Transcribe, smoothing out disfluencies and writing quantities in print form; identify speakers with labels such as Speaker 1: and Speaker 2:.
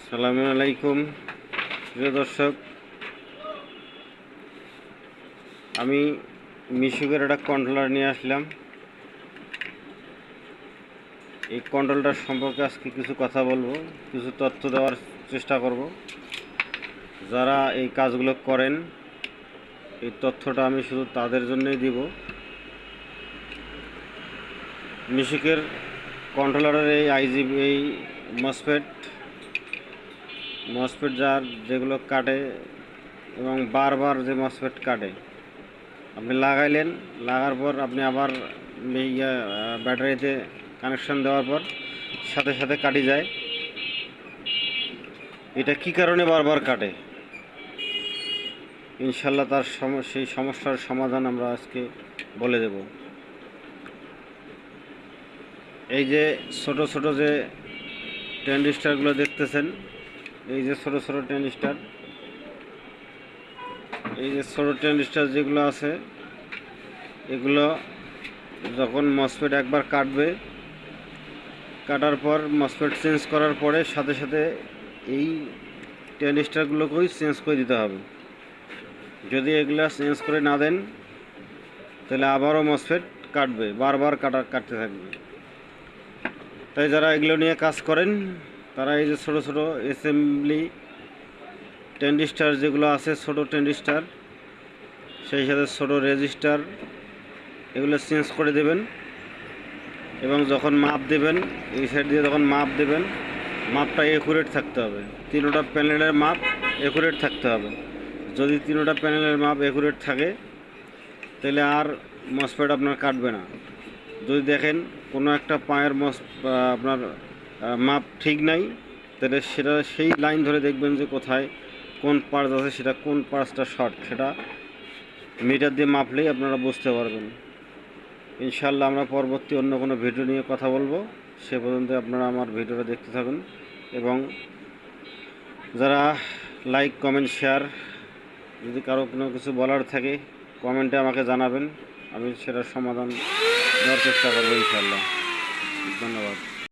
Speaker 1: আসসালামু আলাইকুম প্রিয় দর্শক, আমি মিশুকের একটা কন্ট্রোলার নিয়ে আসলাম। এই কন্ট্রোলার সম্পর্কে আজকে কিছু কথা বলবো, কিছু তথ্য দেওয়ার চেষ্টা করব। যারা এই কাজগুলো করেন, এই তথ্যটা আমি শুধু তাদের জন্যই দিব। মিশুকের কন্ট্রোলারের এই আইজিবি, এই মসফেট যেগুলো কাটে এবং বারবার যে মসফেট কাটে, আপনি লাগাইলেন, লাগার পর আপনি আবার ব্যাটারিতে কানেকশন দেওয়ার পর সাথে সাথে কাটি যায়। এটা কি কারণে বারবার কাটে, ইনশাল্লাহ তার সেই সমস্যার সমাধান আমরা আজকে বলে দেব। এই যে ছোট ছোট যে ট্রানজিস্টারগুলো দেখতেছেন, এই যে ছোট ছোট ট্রানজিস্টার, এই যে ছোট ট্রানজিস্টার যেগুলো আছে, এগুলো যখন মসফেট একবার কাটবে, কাটার পর মসফেট চেঞ্জ করার পরে সাথে সাথে এই ট্রানজিস্টারগুলোকেই চেঞ্জ করে দিতে হবে। যদি এগুলো চেঞ্জ করে না দেন, তাহলে আবারও মসফেট কাটবে, বারবার কাটতে থাকবে। তাই যারা এগুলো নিয়ে কাজ করেন, তারা এই যে ছোটো ছোটো অ্যাসেম্বলি ট্রানজিস্টার যেগুলো আছে, ছোটো ট্রানজিস্টার, সেই সাথে ছোটো রেজিস্টার, এগুলো চেঞ্জ করে দেবেন। এবং যখন মাপ দেবেন, এই সাইড দিয়ে যখন মাপ দেবেন, মাপটা একুরেট থাকতে হবে। তিনোটা প্যানেলের মাপ একুরেট থাকতে হবে। যদি তিনোটা প্যানেলের মাপ একুরেট থাকে, তাহলে আর মসফেট আপনার কাটবে না। যদি দেখেন কোনো একটা পায়ের আপনার মাপ ঠিক নাই, তাহলে সেটা সেই লাইন ধরে দেখবেন যে কোথায় কোন পার্স আছে, সেটা কোন পার্সটা শর্ট, সেটা মিটার দিয়ে মাপলেই আপনারা বুঝতে পারবেন। ইনশাল্লাহ আমরা পরবর্তী অন্য কোনো ভিডিও নিয়ে কথা বলবো। সে পর্যন্ত আপনারা আমার ভিডিওটা দেখতে থাকুন এবং যারা লাইক, কমেন্ট, শেয়ার, যদি কারো কোনো কিছু বলার থাকে কমেন্টে আমাকে জানাবেন, আমি সেটার সমাধান দেওয়ার চেষ্টা করবো ইনশাল্লাহ। ধন্যবাদ।